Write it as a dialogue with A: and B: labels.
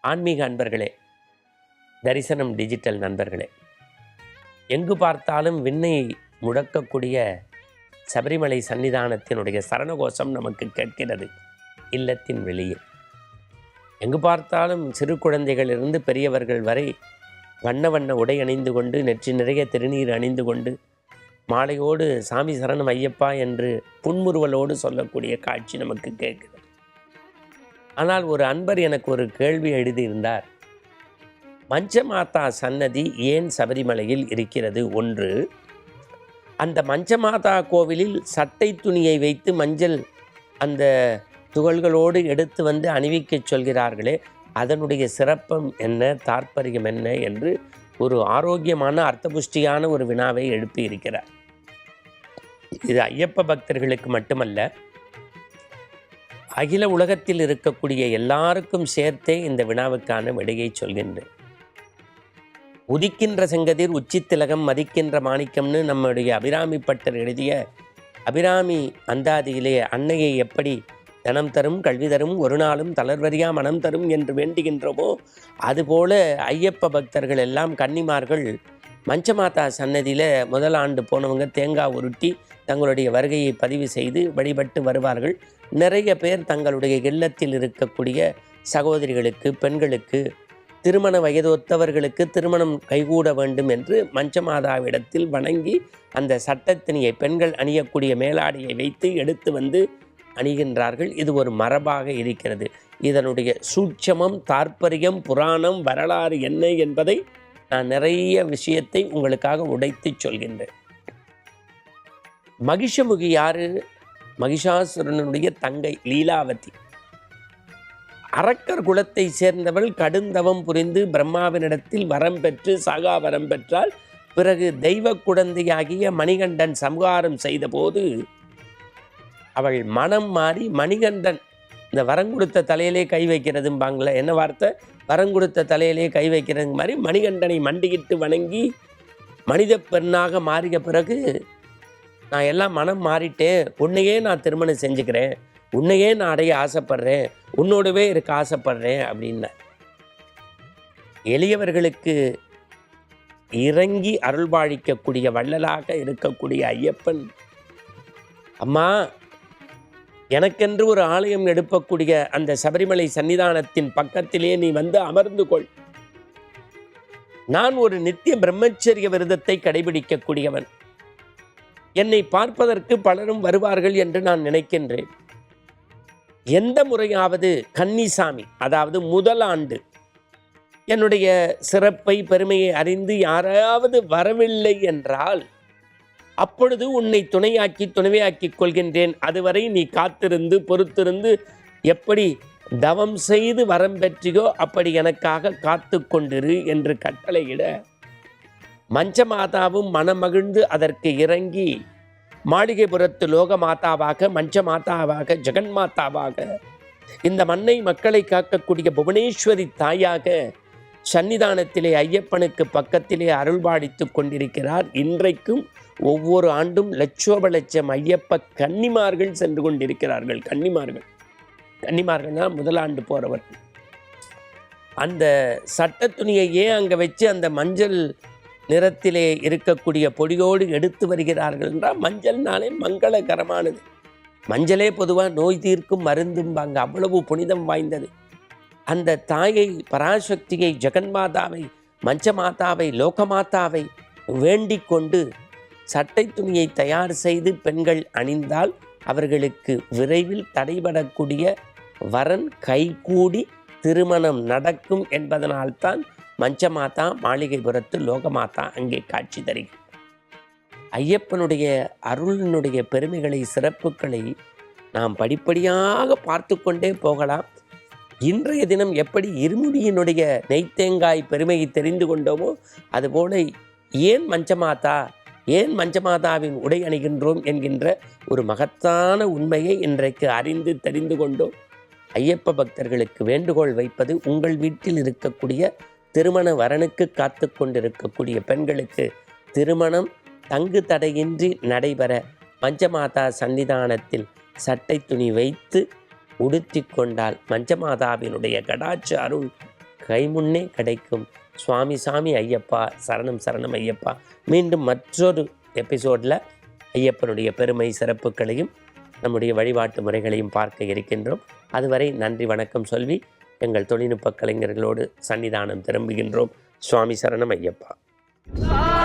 A: ஆன்மீக அன்பர்களே, தரிசனம் டிஜிட்டல் நண்பர்களே, எங்கு பார்த்தாலும் விண்ணை முழக்கக்கூடிய சபரிமலை சன்னிதானத்தினுடைய சரணகோஷம் நமக்கு கேட்கிறது. இல்லத்தின் வெளியே எங்கு பார்த்தாலும் சிறு குழந்தைகளிலிருந்து பெரியவர்கள் வரை வண்ண வண்ண உடை அணிந்து கொண்டு, நெற்றி நிறைய திருநீர் அணிந்து கொண்டு, மாலையோடு சாமி சரணம் ஐயப்பா என்று புன்முறுவலோடு சொல்லக்கூடிய காட்சி நமக்கு கேட்கிறது. ஆனால் ஒரு அன்பர் எனக்கு ஒரு கேள்வி எழுதியிருந்தார். மஞ்சமாதா சன்னதி ஏன் சபரிமலையில் இருக்கிறது? ஒன்று, அந்த மஞ்சமாதா கோவிலில் சட்டை துணியை வைத்து மஞ்சள் அந்த துகள்களோடு எடுத்து வந்து அணிவிக்கச் சொல்கிறார்களே, அதனுடைய சிறப்பம் என்ன, தாற்பயம் என்ன என்று ஒரு ஆரோக்கியமான அர்த்தபுஷ்டியான ஒரு வினாவை எழுப்பியிருக்கிறார். இது ஐயப்ப பக்தர்களுக்கு மட்டுமல்ல, அகில உலகத்தில் இருக்கக்கூடிய எல்லாருக்கும் சேர்த்தே இந்த வினாவுக்கான விடையை சொல்கின்றேன். உதிக்கின்ற செங்கதிர் உச்சித்திலகம் மதிக்கின்ற மாணிக்கம்னு நம்முடைய அபிராமி பட்டர் எழுதிய அபிராமி அந்தாதியிலே அன்னையை எப்படி தனம் தரும், கல்வி தரும், ஒரு நாளும் தளர்வறியா மனம் தரும் என்று வேண்டுகின்றோமோ, அதுபோல ஐயப்ப பக்தர்கள் எல்லாம் கன்னிமார்கள் மஞ்சமாதா சன்னதியில் முதல் ஆண்டு போனவங்க தேங்காய் உருட்டி தங்களுடைய வருகையை பதிவு செய்து வழிபட்டு வருவார்கள். நிறைய பேர் தங்களுடைய இல்லத்தில் இருக்கக்கூடிய சகோதரிகளுக்கு, பெண்களுக்கு, திருமண வயதொத்தவர்களுக்கு திருமணம் கைகூட வேண்டும் என்று மஞ்சமாதாவிடத்தில் வணங்கி அந்த சட்டத்தினியை, பெண்கள் அணியக்கூடிய மேலாடையை வைத்து எடுத்து வந்து அணிகின்றார்கள். இது ஒரு மரபாக இருக்கிறது. இதனுடைய சூட்சமம், தாற்பயம், புராணம், வரலாறு என்ன என்பதை நான் நிறைய விஷயத்தை உங்களுக்காக உடைத்து சொல்கின்றேன். மகிஷமுகி யாரு? மகிஷாசுரனுடைய தங்கை லீலாவதி. அரக்கர் குலத்தை சேர்ந்தவள். கடுந்தவம் புரிந்து பிரம்மாவினிடத்தில் வரம் பெற்று சாகா வரம் பெற்றால் பிறகு தெய்வ குழந்தையாகிய மணிகண்டன் சம்ஹாரம் செய்த போது அவள் மனம் மாறி மணிகண்டன், இந்த வரங்குடுத்த தலையிலே கை வைக்கிறதும்பாங்களே, என்ன வார்த்தை, வரங்குடுத்த தலையிலே கை வைக்கிறது மாதிரி மணிகண்டனை மண்டியிட்டு வணங்கி மனித பெண்ணாக மாறிய பிறகு, நான் எல்லாம் மனம் மாறிட்டேன், உன்னையே நான் திருமணம் செஞ்சுக்கிறேன், உன்னையே நான் அடைய ஆசைப்படுறேன், உன்னோடவே இருக்க ஆசைப்படுறேன் அப்படின்ன. எளியவர்களுக்கு இறங்கி அருள்பாழிக்கக்கூடிய வள்ளலாக இருக்கக்கூடிய ஐயப்பன், அம்மா எனக்கென்று ஒரு ஆலயம் எடுப்பக்கூடிய அந்த சபரிமலை சன்னிதானத்தின் பக்கத்திலே நீ வந்து அமர்ந்து கொள். நான் ஒரு நித்திய பிரம்மச்சரிய விரதத்தை கடைபிடிக்கக்கூடியவன். என்னை பார்ப்பதற்கு பலரும் வருவார்கள் என்று நான் நினைக்கின்றேன். எந்த முறையாவது கன்னிசாமி, அதாவது முதல் ஆண்டு என்னுடைய சிறப்பை, பெருமையை அறிந்து யாராவது வரவில்லை என்றால் அப்பொழுது உன்னை துணைவையாக்கிக் கொள்கின்றேன். அதுவரை நீ காத்திருந்து பொறுத்திருந்து எப்படி தவம் செய்து வரம் பெற்றியோ அப்படி எனக்காக காத்து கொண்டிரு என்று கட்டளையிட, மஞ்சமாதாவும் மனமகிழ்ந்து அதற்கு இறங்கி மாளிகைபுரத்து லோகமாதாவாக, மஞ்சமாதாவாக, ஜெகன்மாதாவாக, இந்த மண்ணை மக்களை காக்கக்கூடிய புவனேஸ்வரி தாயாக சன்னிதானத்திலே ஐயப்பனுக்கு பக்கத்திலே அருள்பாடித்து கொண்டிருக்கிறார். இன்றைக்கும் ஒவ்வொரு ஆண்டும் லட்சோப லட்சம் ஐயப்ப கன்னிமார்கள் சென்று கொண்டிருக்கிறார்கள். கன்னிமார்கள்னா முதல் ஆண்டு போறவர்கள். அந்த சட்ட துணியை ஏன் அங்கே வச்சு அந்த மஞ்சள் நிறத்திலே இருக்கக்கூடிய பொடியோடு எடுத்து வருகிறார்கள் என்றால், மஞ்சள்னாலே மங்களகரமானது. மஞ்சளே பொதுவாக நோய் தீர்க்கும் மருந்தும்பாங்க, அவ்வளவு புனிதம் வாய்ந்தது. அந்த தாயை, பராசக்தியை, ஜெகன்மாதாவை, மஞ்சமாதாவை, லோகமாதாவை வேண்டிக் கொண்டு சட்டை துணியை தயார் செய்து பெண்கள் அணிந்தால் அவர்களுக்கு விரைவில் தடைபடக்கூடிய வரன் கைகூடி திருமணம் நடக்கும் என்பதனால்தான் மஞ்சமாதா, மாளிகைபுரத்து லோகமாதா அங்கே காட்சி தருகிறார். ஐயப்பனுடைய அருளினுடைய பெருமைகளை, சிறப்புகளை நாம் படிப்படியாக பார்த்து கொண்டே போகலாம். இன்றைய தினம் எப்படி இருமுடியினுடைய நெய்த்தேங்காய் பெருமையை தெரிந்து கொண்டோமோ, அதுபோல ஏன் மஞ்சமாதாவின் உடை அணிகின்றோம் என்கின்ற ஒரு மகத்தான உண்மையை இன்றைக்கு அறிந்து தெரிந்து கொண்டோம். ஐயப்ப பக்தர்களுக்கு வேண்டுகோள் வைப்பது, உங்கள் வீட்டில் இருக்கக்கூடிய திருமண வரனுக்கு காத்து கொண்டிருக்கக்கூடிய பெண்களுக்கு திருமணம் தங்கு தடையின்றி நடைபெற மஞ்சமாதா சன்னிதானத்தில் சட்டை துணி வைத்து உடுத்தி கொண்டால் மஞ்சமாதாவினுடைய கடாட்ச அருள் கைமுன்னே கிடைக்கும். சுவாமி சாமி ஐயப்பா, சரணம் சரணம் ஐயப்பா. மீண்டும் மற்றொரு எபிசோடில் ஐயப்பனுடைய பெருமை சிறப்புகளையும் நம்முடைய வழிபாட்டு முறைகளையும் பார்க்க இருக்கின்றோம். அதுவரை நன்றி வணக்கம் சொல்லி எங்கள் தொழில்நுட்ப கலைஞர்களோடு சன்னிதானம் திரும்புகின்றோம். சுவாமி சரணம் ஐயப்பா.